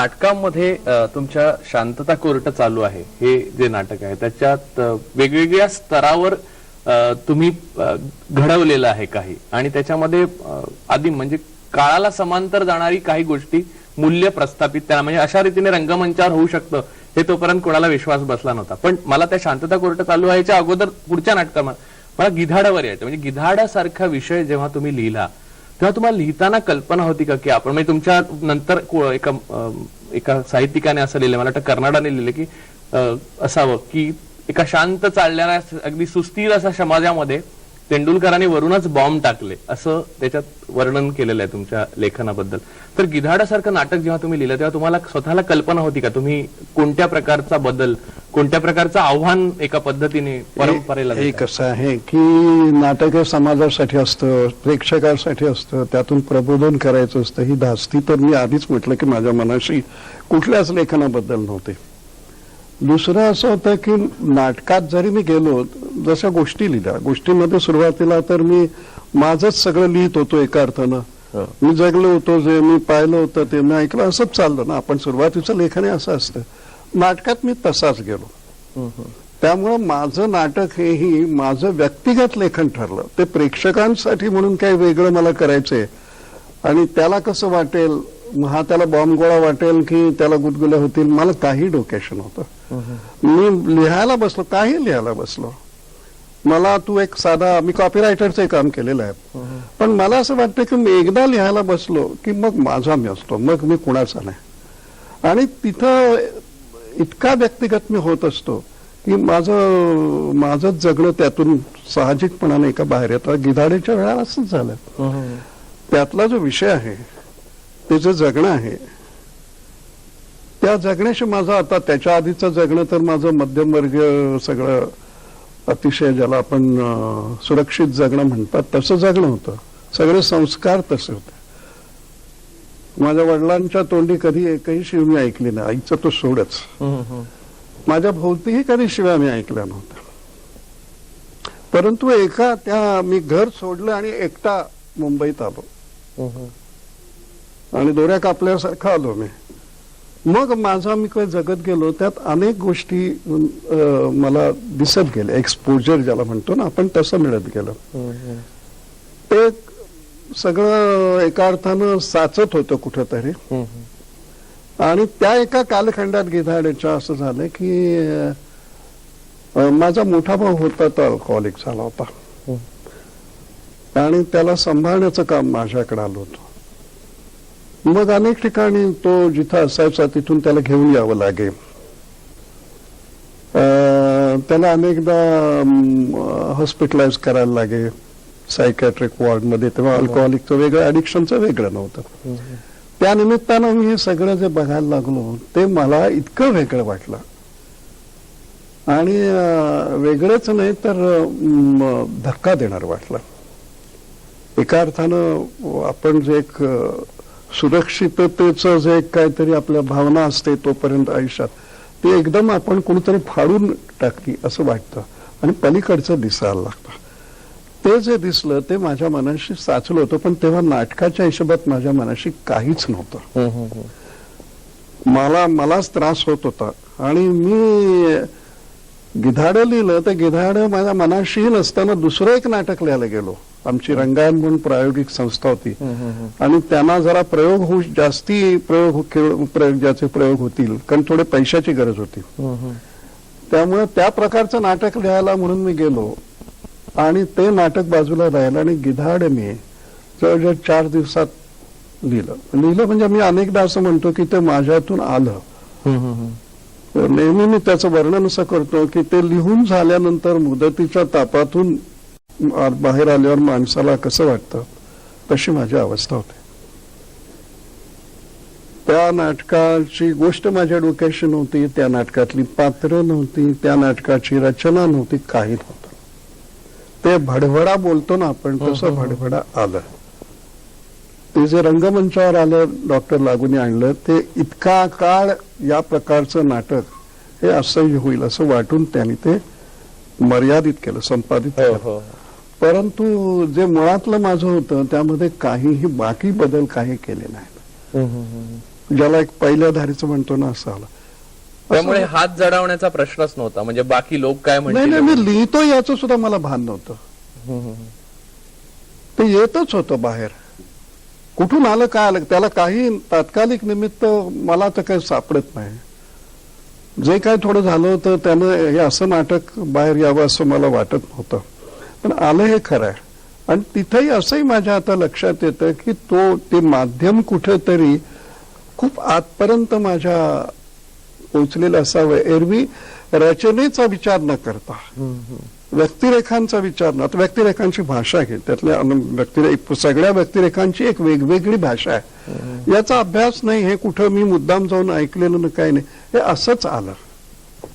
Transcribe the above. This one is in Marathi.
नाटकामध्ये तुमच्या शांतता कोर्ट चालू आहे हे जे नाटक आहे त्याच्यात वेगवेगळ्या स्तरावर तुम्ही घडवलेलं आहे काही, आणि त्याच्यामध्ये आधी म्हणजे काळाला समांतर जाणारी काही गोष्टी मूल्य प्रस्थापित त्या म्हणजे अशा रीतीने रंगमंचावर होऊ शकतं हे तोपर्यंत कोणाला विश्वास बसला नव्हता. पण मला त्या शांतता कोर्ट चालू व्हायच्या अगोदर पुढच्या नाटकात मला गिधाडावर यायचं. म्हणजे गिधाडासारखा विषय जेव्हा तुम्ही लिहिला तेव्हा तुम्हाला लिहिताना कल्पना होती का की आपण म्हणजे तुमच्या नंतर एका साहित्यिकाने असं लिहिलं, मला वाटतं कर्नाडाने लिहिलं की असावं की एका शांत चालणाऱ्या अगदी सुस्थिर अशा समाजामध्ये तेंडुलकरांनी वरूनच बॉम्ब टाकले असं त्याच्यात वर्णन केलेलं आहे तुमच्या लेखनाबद्दल. तर गिधाडासारखं नाटक जेव्हा तुम्ही लिहिलं तेव्हा तुम्हाला स्वतःला कल्पना होती का तुम्ही कोणत्या प्रकारचा बदल, कोणत्या प्रकारचं आव्हान एका पद्धतीने परंपरेला? हे कसं आहे की नाटक हे समाजासाठी असतं, प्रेक्षकांसाठी असतं, त्यातून प्रबोधन करायचं असतं. ही धास्ती तर मी आधीच म्हटलं की माझ्या मनाशी कुठल्याच लेखनाबद्दल नव्हते. दुसरं असं होतं की नाटकात जरी मी गेलो, जशा गोष्टी लिहिल्या, गोष्टीमध्ये सुरुवातीला तर मी माझंच सगळं लिहित होतो. एका अर्थानं मी जगलो होतो, जे मी पाहिलं होतं ते मी ऐकलं, असंच चाललं ना. आपण सुरुवातीचं लेखन असं असतं. नाटकात मी तसाच गेलो. त्यामुळं माझं नाटक हेही माझं व्यक्तिगत लेखन ठरलं. ते प्रेक्षकांसाठी म्हणून काही वेगळं मला करायचंय आणि त्याला कसं वाटेल, हा त्याला बॉम्ब गोळा वाटेल की त्याला गुदगुल्या होतील, मला काही डोक्याशन होतं. मी लिहायला बसलो, काही लिहायला बसलो. मला तू एक साधा, मी कॉपीरायटरचं काम केलेलं आहे, पण मला असं वाटतं की मी एकदा लिहायला बसलो की मग माझा मी असतो, मग मी कुणाचा नाही. आणि तिथं इतका व्यक्तिगत मी होत असतो की माझं जगणं त्यातून साहजिकपणाने एका बाहेर येतं. गिधाडेच्या वेळा असंच झालं. त्यातला जो विषय आहे ते जे जगणं आहे, त्या जगण्याशी माझं आता त्याच्या आधीचं जगणं तर माझं मध्यमवर्गीय सगळं अतिशय ज्याला आपण सुरक्षित जगणं म्हणतात तसं जगणं होतं. सगळे संस्कार तसे होते. माझ्या वडिलांच्या तोंडी कधी एकही शिव मी ऐकली नाही, आईचं तो सोडच. माझ्या भोवतीही कधी शिव्या मी ऐकल्या नव्हत्या. परंतु मी घर सोडलं आणि एकटा मुंबईत आलो आणि दोऱ्या कापल्यासारखं आलो मी. मग माझा मी काय जगत गेलो, त्यात अनेक गोष्टी मला दिसत गेल्या. एक्सपोजर ज्याला म्हणतो ना आपण, तसं मिळत गेलं. ते सगळं एका अर्थानं साचत होतं कुठंतरी. आणि त्या एका कालखंडात गिधाडेच्या असं झालं की माझा मोठा भाऊ होता तो अल्कोहोलिक झाला होता आणि त्याला सांभाळण्याचं काम माझ्याकडे आलं होतं. मग अनेक ठिकाणी तो जिथं असायचा तिथून त्याला घेऊन यावं लागे. त्याला अनेकदा हॉस्पिटलाइज करायला लागे सायकॅट्रिक वॉर्डमध्ये. तेव्हा अल्कोहोलिकचं वेगळं, ॲडिक्शनचं वेगळं नव्हतं. त्या निमित्तानं मी हे सगळं जे बघायला लागलो ते मला इतकं वेगळं वाटलं. आणि वेगळंच नाही तर धक्का देणार वाटलं. एका अर्थानं आपण जे एक सुरक्षिततेचं जे काहीतरी आपल्या भावना असते तोपर्यंत आयुष्यात, ते एकदम आपण कोणीतरी फाडून टाकली असं वाटतं आणि पलीकडचं दिसायला लागतं. ते जे दिसलं ते माझ्या मनाशी साचलं होतं, पण तेव्हा नाटकाच्या हिशोबात माझ्या मनाशी काहीच नव्हतं. मलाच त्रास होत होता. आणि मी गिधाडं लिहिलं, तर गिधाडं माझ्या मनाशीही नसताना दुसरं एक नाटक लिहायला गेलो. आमची रंगायन म्हणून प्रायोगिक संस्था होती आणि त्यांना जरा जास्ती ज्याचे प्रयोग होतील, कारण थोडे पैशाची गरज होती. त्यामुळे त्या प्रकारचं नाटक लिहायला म्हणून मी गेलो आणि ते नाटक बाजूला राहिलं आणि गिधाड मी जवळजवळ 4 दिवसात लिहिलं. म्हणजे मी अनेकदा असं म्हणतो की ते माझ्यातून आलं. नेहमी मी त्याचं वर्णन असं करतो की ते लिहून झाल्यानंतर मुदतीच्या तापातून बाहेर आल्यावर माणसाला कसं वाटतं, तशी माझी अवस्था होती. त्या नाटकाची गोष्ट माझ्या डोक्याशी नव्हती, त्या नाटकातली पात्र नव्हती, त्या नाटकाची रचना नव्हती, काही नव्हतं. ते भडभडा बोलतो ना आपण, तसं भडभडा आलं. ते जे रंगमंचावर आलं, डॉक्टर लागूने आणलं, ते इतका काळ या प्रकारचं नाटक हे असह्य होईल असं वाटून त्यांनी ते मर्यादित केलं, संपादित केलं. परंतु जे मुळातलं माझं होतं त्यामध्ये काहीही बाकी बदल काही केले नाहीत. ज्याला एक पहिल्या धारीचं म्हणतो ना असं आलं. त्यामुळे हात जडावण्याचा प्रश्नच नव्हता, म्हणजे बाकी लोक काय नाही म्हणतील. नाही, मी लिहितो याचं सुद्धा मला भान नव्हतं. ते येतच होतं बाहेर. कुठून आलं काय आलं त्याला काही तात्कालिक निमित्त मला तर काही सापडत नाही. जे काय थोडं झालं होतं त्यानं हे असं नाटक बाहेर यावं असं मला वाटत नव्हतं, पण आलं हे खरं आहे. आणि तिथेही असंही माझ्या आता लक्षात येतं की ते माध्यम कुठेतरी खूप आतपर्यंत माझ्या पोचलेलं असावं. एरवी रचनेचा विचार न करता व्यक्तिरेखांचा विचार न, आता व्यक्तिरेखांची भाषा आहे, त्यातल्या सगळ्या व्यक्तिरेखांची एक वेगवेगळी भाषा आहे. याचा अभ्यास नाही, हे कुठं मी मुद्दाम जाऊन ऐकलेलं ना काही नाही, हे असंच आलं.